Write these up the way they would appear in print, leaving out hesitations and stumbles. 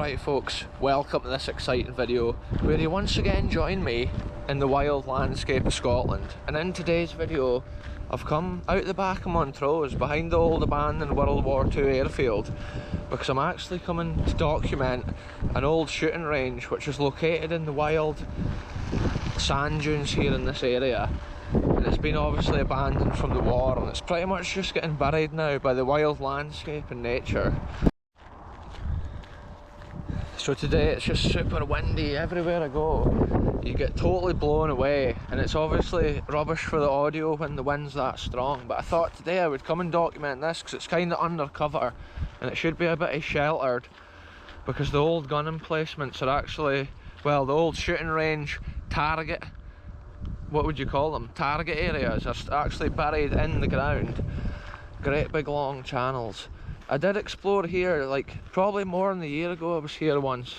Alright folks, welcome to this exciting video where you once again join me in the wild landscape of Scotland. And in today's video I've come out the back of Montrose, behind the old abandoned World War II airfield, because I'm actually coming to document an old shooting range which is located in the wild sand dunes here in this area. And it's been obviously abandoned from the war, and it's pretty much just getting buried now by the wild landscape and nature. So today it's just super windy everywhere I go. You get totally blown away, and it's obviously rubbish for the audio when the wind's that strong. But I thought today I would come and document this because it's kind of undercover and it should be a bit sheltered, because the old gun emplacements are actually, well, the old shooting range target, what would you call them, target areas are actually buried in the ground. Great big long channels. I did explore here like probably more than a year ago. I was here once.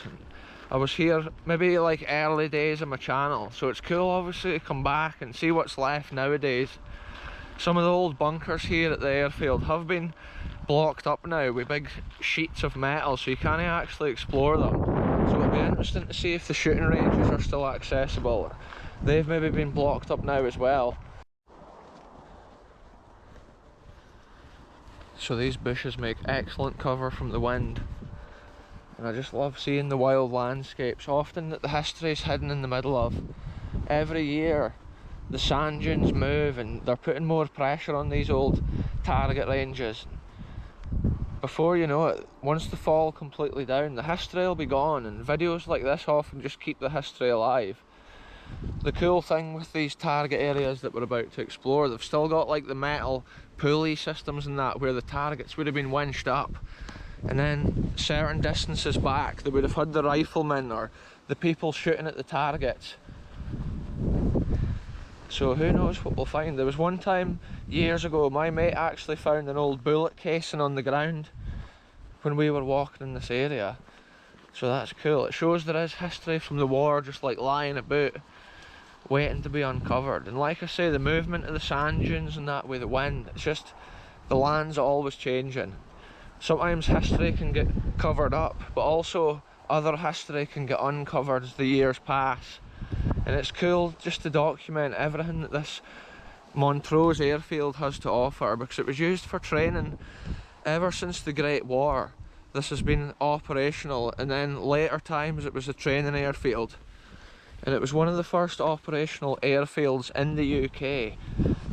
I was here maybe like early days of my channel, so it's cool obviously to come back and see what's left nowadays. Some of the old bunkers here at the airfield have been blocked up now with big sheets of metal, so you can't actually explore them. So it'll be interesting to see if the shooting ranges are still accessible. They've maybe been blocked up now as well. So these bushes make excellent cover from the wind, and I just love seeing the wild landscapes, often that the history is hidden in the middle of. Every year the sand dunes move and they're putting more pressure on these old target ranges. Before you know it, once they fall completely down, the history will be gone, and videos like this often just keep the history alive. The cool thing with these target areas that we're about to explore, they've still got like the metal pulley systems and that, where the targets would have been winched up, and then certain distances back they would have had the riflemen or the people shooting at the targets. So who knows what we'll find. There was one time years ago my mate actually found an old bullet casing on the ground when we were walking in this area, so that's cool. It shows there is history from the war just like lying about, waiting to be uncovered. And like I say, the movement of the sand dunes and that with the wind, it's just, the land's always changing. Sometimes history can get covered up, but also other history can get uncovered as the years pass. And it's cool just to document everything that this Montrose airfield has to offer, because it was used for training ever since the Great War. This has been operational, and then later times it was a training airfield. And it was one of the first operational airfields in the UK,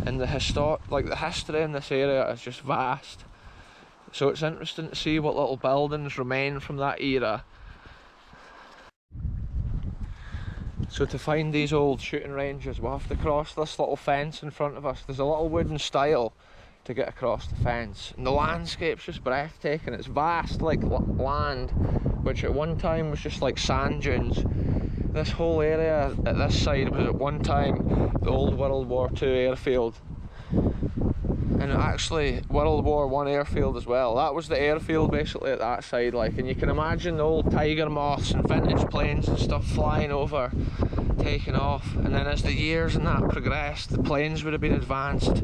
and the history in this area is just vast. So it's interesting to see what little buildings remain from that era. So to find these old shooting ranges, we'll have to cross this little fence in front of us. There's a little wooden stile to get across the fence, and the landscape's just breathtaking. It's vast, like land, which at one time was just like sand dunes. This whole area at this side was at one time the old World War II airfield, and actually World War I airfield as well. That was the airfield basically at that side, like, and you can imagine the old tiger moths and vintage planes and stuff flying over, taking off. And then as the years and that progressed, the planes would have been advanced.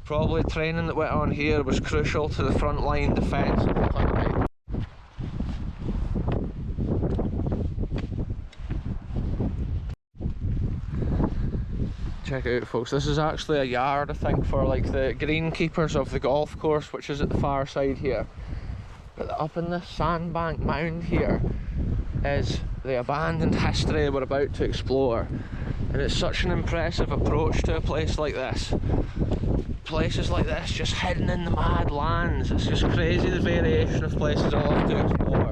Probably training that went on here was crucial to the frontline defence of the country. Check it out folks, this is actually a yard I think for like the greenkeepers of the golf course, which is at the far side here. But up in this sandbank mound here is the abandoned history we're about to explore, and it's such an impressive approach to a place like this. Places like this just hidden in the mad lands, it's just crazy the variation of places I love to explore.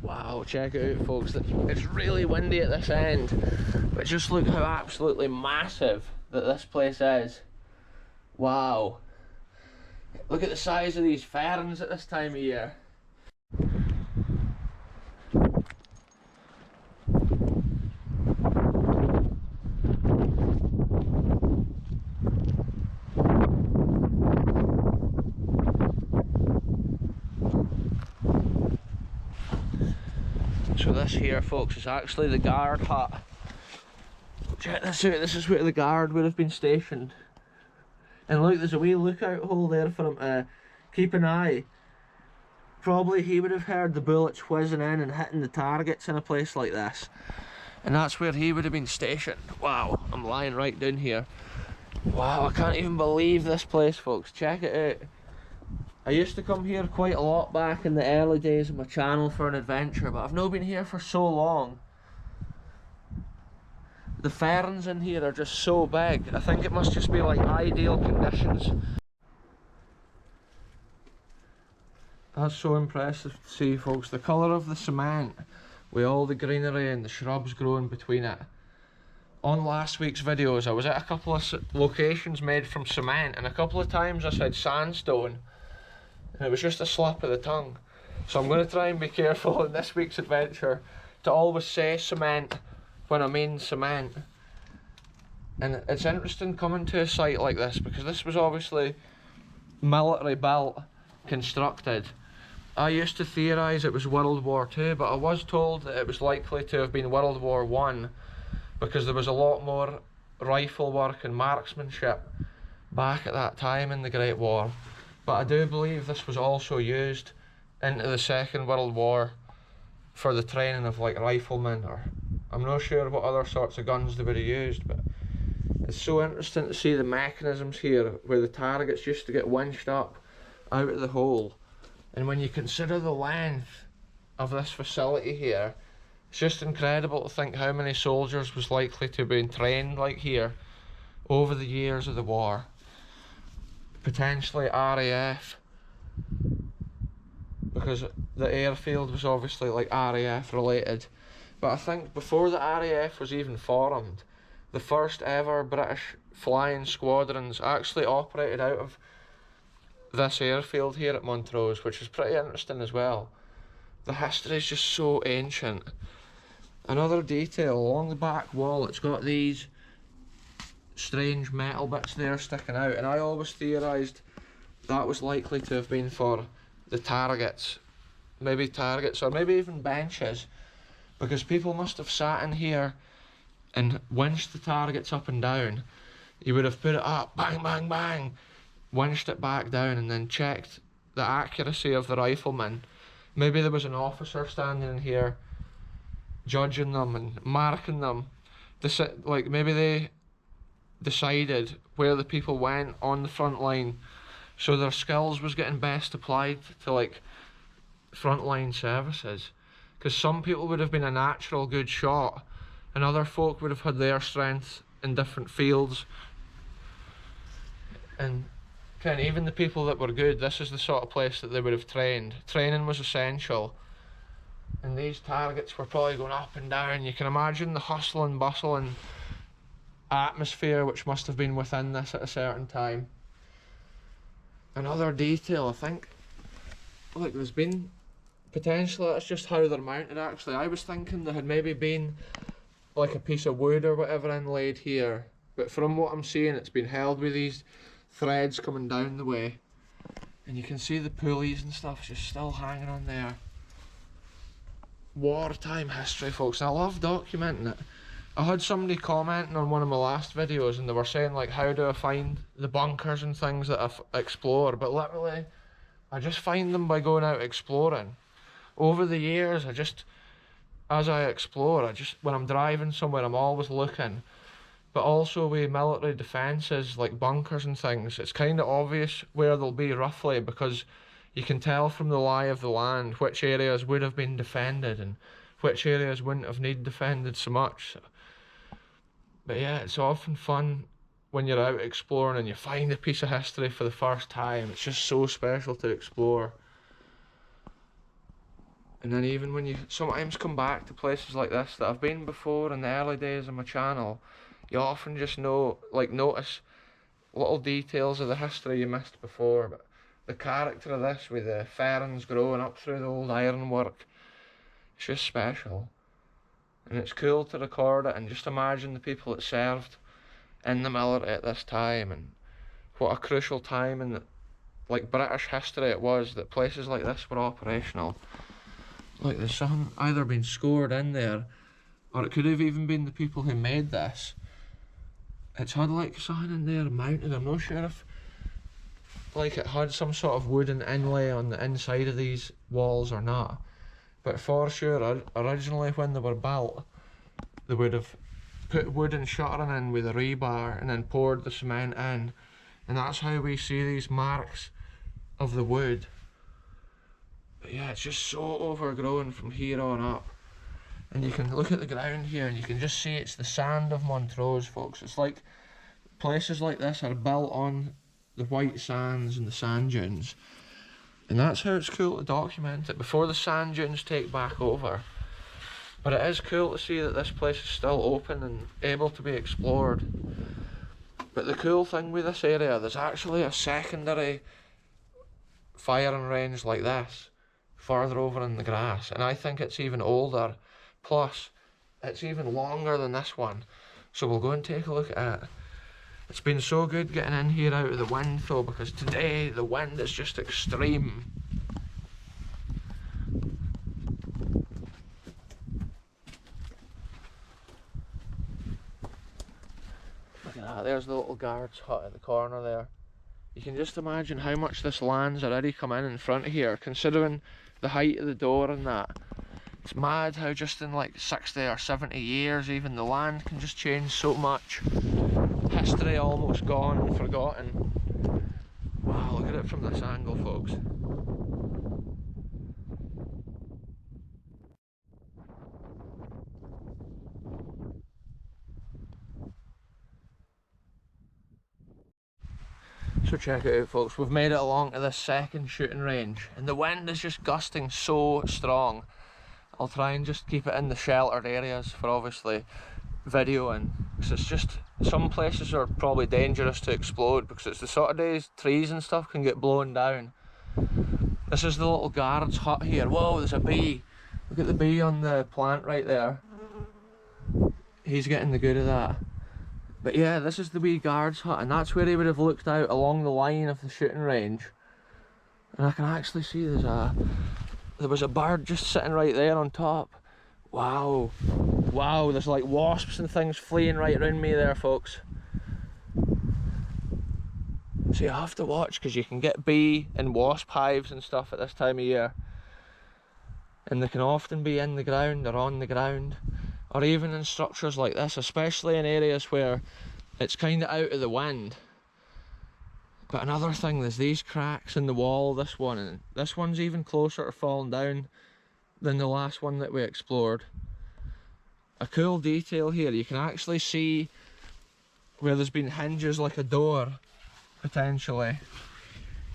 Wow, check it out folks, it's really windy at this end, but just look how absolutely massive that this place is. Wow, look at the size of these ferns at this time of year. So this here folks is actually the guard hut. Check this out, this is where the guard would have been stationed. And look, there's a wee lookout hole there for him to keep an eye probably he would have heard the bullets whizzing in and hitting the targets in a place like this. And that's where he would have been stationed. Wow, I'm lying right down here. Wow, I can't even believe this place, folks. Check it out. I used to come here quite a lot back in the early days of my channel for an adventure, but I've not been here for so long. The ferns in here are just so big. I think it must just be like ideal conditions. That's so impressive to see, folks. The colour of the cement with all the greenery and the shrubs growing between it. On last week's videos I was at a couple of locations made from cement, and a couple of times I said sandstone and it was just a slip of the tongue. So I'm going to try and be careful in this week's adventure to always say cement when I mean cement. And it's interesting coming to a site like this because this was obviously military built, constructed. I used to theorise it was World War II, but I was told that it was likely to have been World War I because there was a lot more rifle work and marksmanship back at that time in the Great War. But I do believe this was also used into the Second World War for the training of like riflemen, or I'm not sure what other sorts of guns they would have used, but it's so interesting to see the mechanisms here where the targets used to get winched up out of the hole. And when you consider the length of this facility here, it's just incredible to think how many soldiers was likely to have been trained like here over the years of the war. Potentially RAF, because the airfield was obviously like RAF related. But I think before the RAF was even formed, the first ever British flying squadrons actually operated out of this airfield here at Montrose, which is pretty interesting as well. The history is just so ancient. Another detail, along the back wall it's got these strange metal bits there sticking out, and I always theorised that was likely to have been for the targets. Maybe targets, or maybe even benches, because people must have sat in here and winched the targets up and down. You would have put it up, bang, bang, bang, winched it back down, and then checked the accuracy of the riflemen. Maybe there was an officer standing in here judging them and marking them. Like maybe they decided where the people went on the front line, so their skills was getting best applied to like frontline services. Because some people would have been a natural good shot, and other folk would have had their strengths in different fields. And kind of even the people that were good, this is the sort of place that they would have trained. Training was essential, and these targets were probably going up and down. You can imagine the hustle and bustle and atmosphere which must have been within this at a certain time. Another detail, I think, like there's been potentially, that's just how they're mounted actually. I was thinking there had maybe been like a piece of wood or whatever inlaid here, but from what I'm seeing it's been held with these threads coming down the way, and you can see the pulleys and stuff just still hanging on there. Wartime history, folks, and I love documenting it. I had somebody commenting on one of my last videos and they were saying like, how do I find the bunkers and things that I explore? But literally I just find them by going out exploring. Over the years as I explore, when I'm driving somewhere I'm always looking. But also with military defences like bunkers and things, it's kind of obvious where they'll be roughly, because you can tell from the lie of the land which areas would have been defended and which areas wouldn't have needed defended so much. But yeah, it's often fun when you're out exploring and you find a piece of history for the first time. It's just so special to explore. And then even when you sometimes come back to places like this that I've been before in the early days of my channel, you often just notice little details of the history you missed before. But the character of this with the ferns growing up through the old ironwork, it's just special. And it's cool to record it and just imagine the people that served in the military at this time, and what a crucial time in like British history it was that places like this were operational. Like there's something either been scored in there, or it could have even been the people who made this. It's had like something in there mounted. I'm not sure if like it had some sort of wooden inlay on the inside of these walls or not. But for sure, originally when they were built, they would have put wooden shuttering in with a rebar and then poured the cement in. And that's how we see these marks of the wood. But yeah, it's just so overgrown from here on up. And you can look at the ground here and you can just see it's the sand of Montrose, folks. It's like places like this are built on the white sands and the sand dunes. And that's how it's cool to document it before the sand dunes take back over. But it is cool to see that this place is still open and able to be explored. But the cool thing with this area, there's actually a secondary firing range like this further over in the grass, and I think it's even older. Plus, it's even longer than this one. So we'll go and take a look at it. It's been so good getting in here out of the wind though, because today the wind is just extreme. Look at that, there's the little guard's hut at the corner there. You can just imagine how much this land's already come in front of here, considering the height of the door and that. It's mad how just in like 60 or 70 years even, the land can just change so much. History almost gone and forgotten. Wow, look at it from this angle, folks. So check it out, folks, we've made it along to this second shooting range and the wind is just gusting so strong. I'll try and just keep it in the sheltered areas for obviously videoing, because it's just, some places are probably dangerous to explode because it's the sort of days trees and stuff can get blown down. This is the little guard's hut here. Whoa, there's a bee. Look at the bee on the plant right there. He's getting the good of that. But yeah, this is the wee guard's hut, and that's where he would have looked out along the line of the shooting range. And I can actually see there was a bird just sitting right there on top. Wow. Wow, there's like wasps and things fleeing right around me there, folks. So you have to watch, because you can get bee and wasp hives and stuff at this time of year. And they can often be in the ground or on the ground, or even in structures like this, especially in areas where it's kind of out of the wind. But another thing, there's these cracks in the wall, this one, and this one's even closer to falling down than the last one that we explored. A cool detail here, you can actually see where there's been hinges like a door, potentially.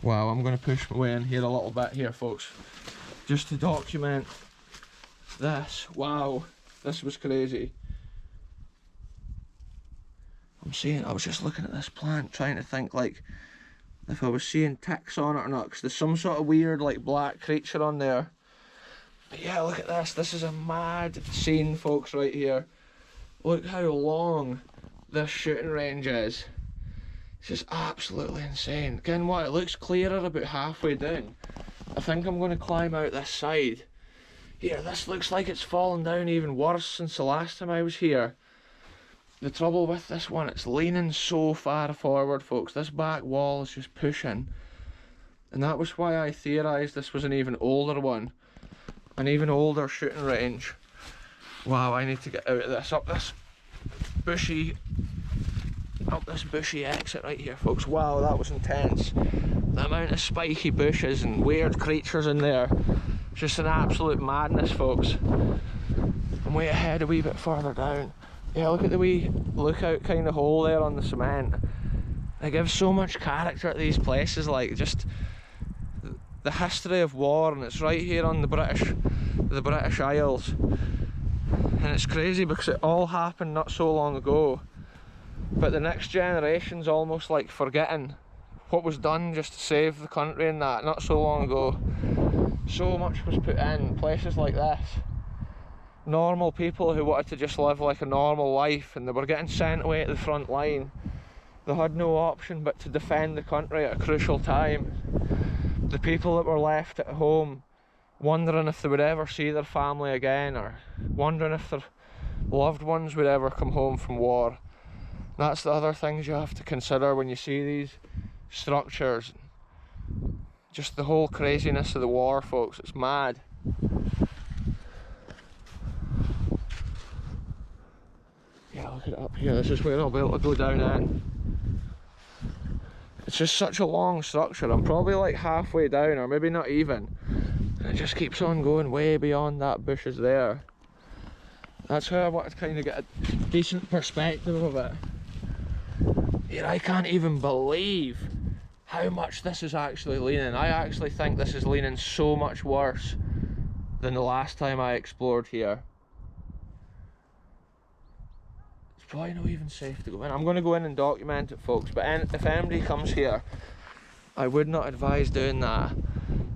Wow, I'm going to push my way in here a little bit here, folks, just to document this. Wow, this was crazy. I was just looking at this plant trying to think like if I was seeing ticks on it or not, because there's some sort of weird like black creature on there. But yeah, look at this. This is a mad scene, folks, right here. Look how long this shooting range is. It's just absolutely insane. Again, what? It looks clearer about halfway down. I think I'm going to climb out this side. Here, this looks like it's fallen down even worse since the last time I was here. The trouble with this one, it's leaning so far forward, folks. This back wall is just pushing. And that was why I theorised this was an even older one. An even older shooting range. Wow, I need to get out of this, up this bushy exit right here, folks. Wow, that was intense. The amount of spiky bushes and weird creatures in there. Just an absolute madness, folks. I'm way ahead a wee bit further down. Yeah, look at the wee lookout kind of hole there on the cement. It gives so much character to these places, like just the history of war, and it's right here on the British Isles. And it's crazy because it all happened not so long ago, but the next generation's almost like forgetting what was done just to save the country and that not so long ago. So much was put in places like this. Normal people who wanted to just live like a normal life, and they were getting sent away to the front line. They had no option but to defend the country at a crucial time. The people that were left at home wondering if they would ever see their family again, or wondering if their loved ones would ever come home from war. That's the other things you have to consider when you see these structures. Just the whole craziness of the war, folks, it's mad. Yeah, look at it up here, this is where I'll be able to go down in. It's just such a long structure, I'm probably like halfway down, or maybe not even. And it just keeps on going way beyond that bushes there. That's how I want to kind of get a decent perspective of it. Here, I can't even believe how much this is actually leaning. I actually think this is leaning so much worse than the last time I explored here. It's probably not even safe to go in. I'm going to go in and document it, folks, but if anybody comes here, I would not advise doing that,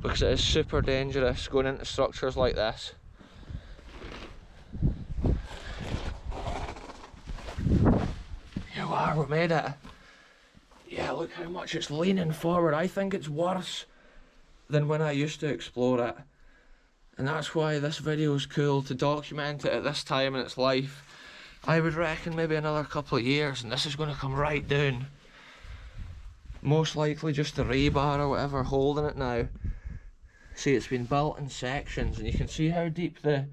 because it is super dangerous going into structures like this. Here we are, we made it. Yeah, look how much it's leaning forward. I think it's worse than when I used to explore it. And that's why this video is cool, to document it at this time in its life. I would reckon maybe another couple of years and this is going to come right down. Most likely just a rebar or whatever holding it now. See, it's been built in sections and you can see how deep the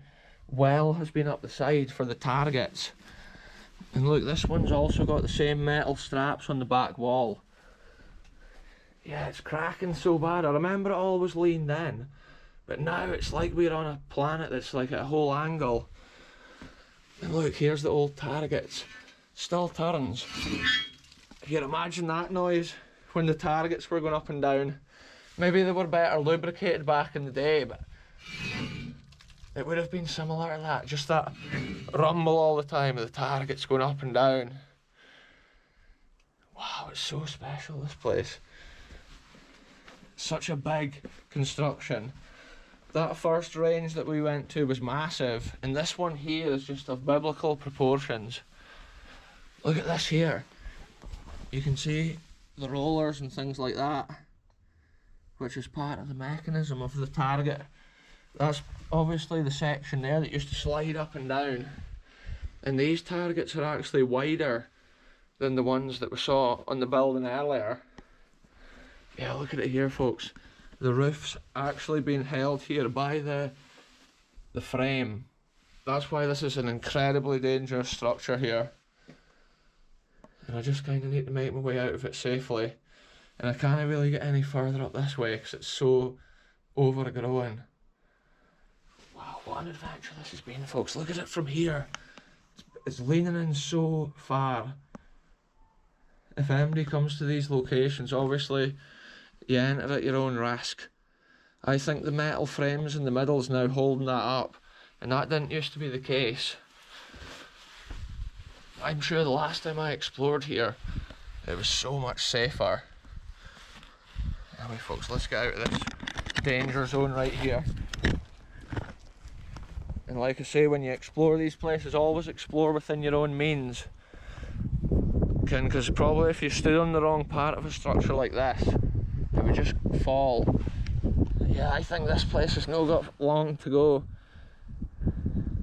well has been up the side for the targets. And look, this one's also got the same metal straps on the back wall. Yeah, it's cracking so bad. I remember it always leaned in, but now it's like we're on a planet that's like at a whole angle. And look, here's the old targets. Still turns. Here, imagine that noise when the targets were going up and down. Maybe they were better lubricated back in the day, but it would have been similar to that. Just that rumble all the time of the targets going up and down. Wow, it's so special, this place. Such a big construction. That first range that we went to was massive, and this one here is just of biblical proportions. Look at this here. You can see the rollers and things like that, which is part of the mechanism of the target. That's obviously the section there that used to slide up and down. And these targets are actually wider than the ones that we saw on the building earlier. Yeah, look at it here, folks. The roof's actually being held here by the frame. That's why this is an incredibly dangerous structure here. And I just kind of need to make my way out of it safely. And I can't really get any further up this way because it's so overgrown. Wow, what an adventure this has been, folks. Look at it from here. It's leaning in so far. If anybody comes to these locations, obviously you enter at your own risk. I think the metal frames in the middle is now holding that up, and that didn't used to be the case. I'm sure the last time I explored here, it was so much safer. Anyway, folks, let's get out of this danger zone right here. And like I say, when you explore these places, always explore within your own means. Because probably if you stood on the wrong part of a structure like this, it would just fall. Yeah, I think this place has not got long to go.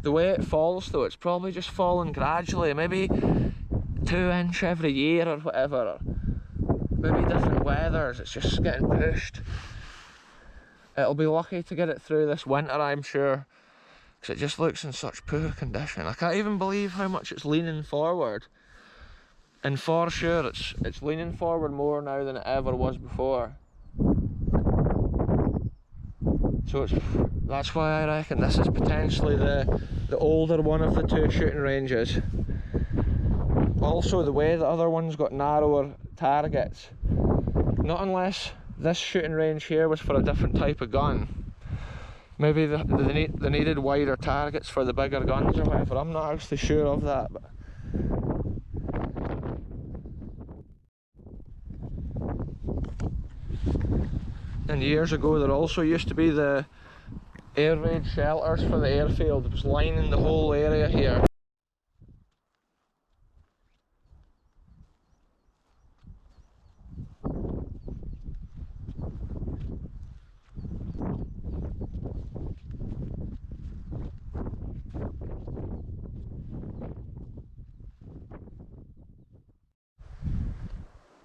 The way it falls though, it's probably just falling gradually, maybe 2 inch every year or whatever, or maybe different weathers, it's just getting pushed. It'll be lucky to get it through this winter, I'm sure, because it just looks in such poor condition. I can't even believe how much it's leaning forward. And for sure it's leaning forward more now than it ever was before. So that's why I reckon this is potentially the older one of the two shooting ranges. Also, the way the other one's got narrower targets. Not unless this shooting range here was for a different type of gun. Maybe they needed wider targets for the bigger guns or whatever. I'm not actually sure of that. But and years ago there also used to be the air raid shelters for the airfield. It was lining the whole area here.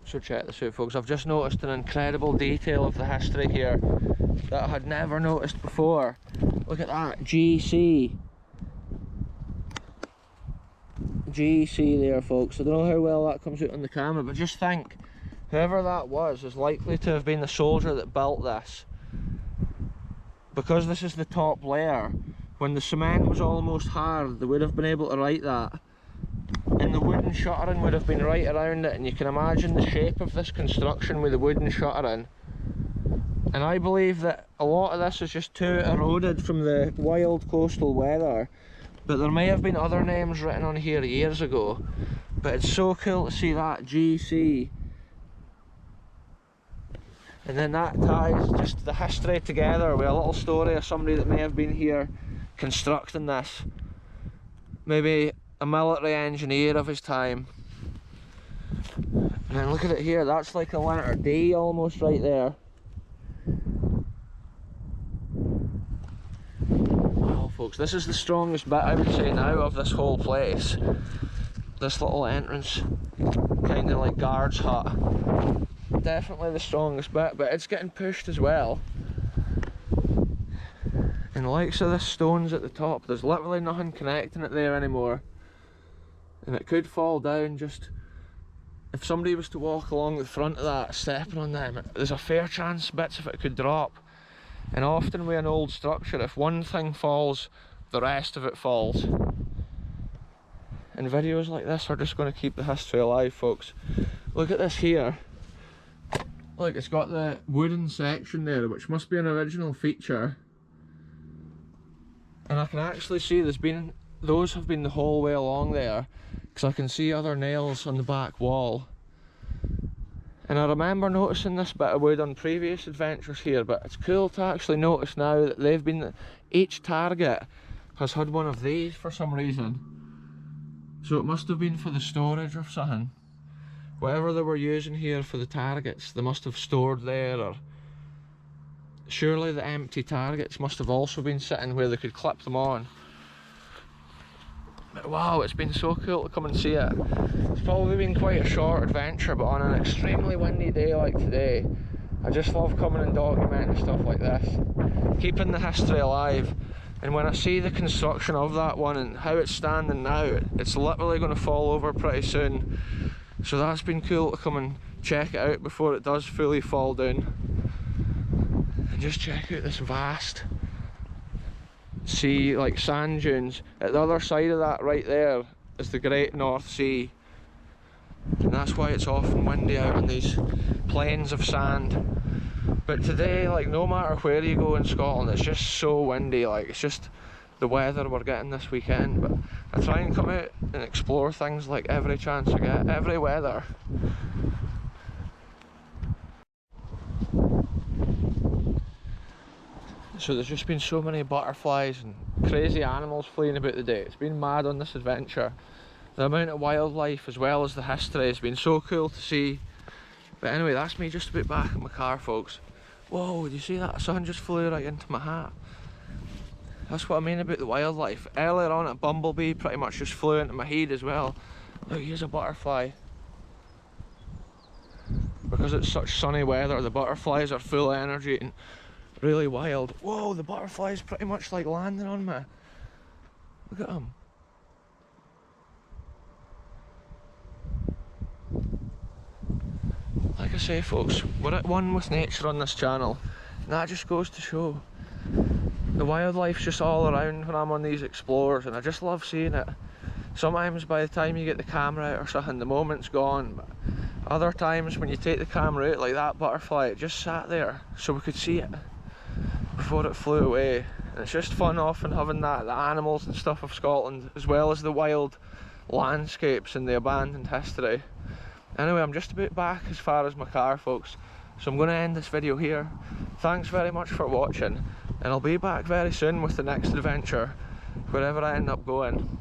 So check this out, folks. I've just noticed an incredible detail of the history here that I had never noticed before. Look at that, GC. GC there, folks. I don't know how well that comes out on the camera, but just think, whoever that was is likely to have been the soldier that built this. Because this is the top layer, when the cement was almost hard, they would have been able to write that. And the wooden shuttering would have been right around it, and you can imagine the shape of this construction with the wooden shuttering. And I believe that a lot of this is just too eroded from the wild coastal weather. But there may have been other names written on here years ago. But it's so cool to see that GC. And then that ties just the history together with a little story of somebody that may have been here constructing this. Maybe a military engineer of his time. And then look at it here, that's like a letter D almost right there. Wow, folks, this is the strongest bit I would say now of this whole place. This little entrance, kind of like guard's hut. Definitely the strongest bit, but it's getting pushed as well. And the likes of the stones at the top, there's literally nothing connecting it there anymore. And it could fall down just, if somebody was to walk along the front of that, stepping on them, there's a fair chance bits of it could drop. And often with an old structure, if one thing falls, the rest of it falls. And videos like this are just going to keep the history alive, folks. Look at this here. Look, it's got the wooden section there, which must be an original feature. And I can actually see those have been the whole way along there, because I can see other nails on the back wall. And I remember noticing this bit of wood on previous adventures here, but it's cool to actually notice now that each target has had one of these for some reason. So it must have been for the storage or something. Whatever they were using here for the targets, they must have stored there, or surely the empty targets must have also been sitting where they could clip them on. But wow, it's been so cool to come and see it. It's probably been quite a short adventure, but on an extremely windy day like today, I just love coming and documenting stuff like this, keeping the history alive. And when I see the construction of that one and how it's standing now, it's literally going to fall over pretty soon. So that's been cool to come and check it out before it does fully fall down. And just check out this vast sea, like sand dunes. At the other side of that right there is the Great North Sea. And that's why it's often windy out on these plains of sand. But today, like, no matter where you go in Scotland, it's just so windy. Like, it's just the weather we're getting this weekend. But I try and come out and explore things like every chance I get, every weather. So there's just been so many butterflies and crazy animals fleeing about the day. It's been mad on this adventure. The amount of wildlife as well as the history has been so cool to see. But anyway, that's me just about back in my car, folks. Whoa, do you see that? Sun just flew right into my hat. That's what I mean about the wildlife. Earlier on, a bumblebee pretty much just flew into my head as well. Look, here's a butterfly. Because it's such sunny weather, the butterflies are full of energy and really wild. Whoa, the butterfly's pretty much like landing on me. Look at them. Like I say, folks, we're at one with nature on this channel, and that just goes to show the wildlife's just all around when I'm on these explores, and I just love seeing it. Sometimes by the time you get the camera out or something, the moment's gone, but other times when you take the camera out, like that butterfly, it just sat there so we could see it before it flew away. And it's just fun often having that, the animals and stuff of Scotland, as well as the wild landscapes and the abandoned history. Anyway, I'm just about back as far as my car, folks, so I'm going to end this video here. Thanks very much for watching, and I'll be back very soon with the next adventure, wherever I end up going.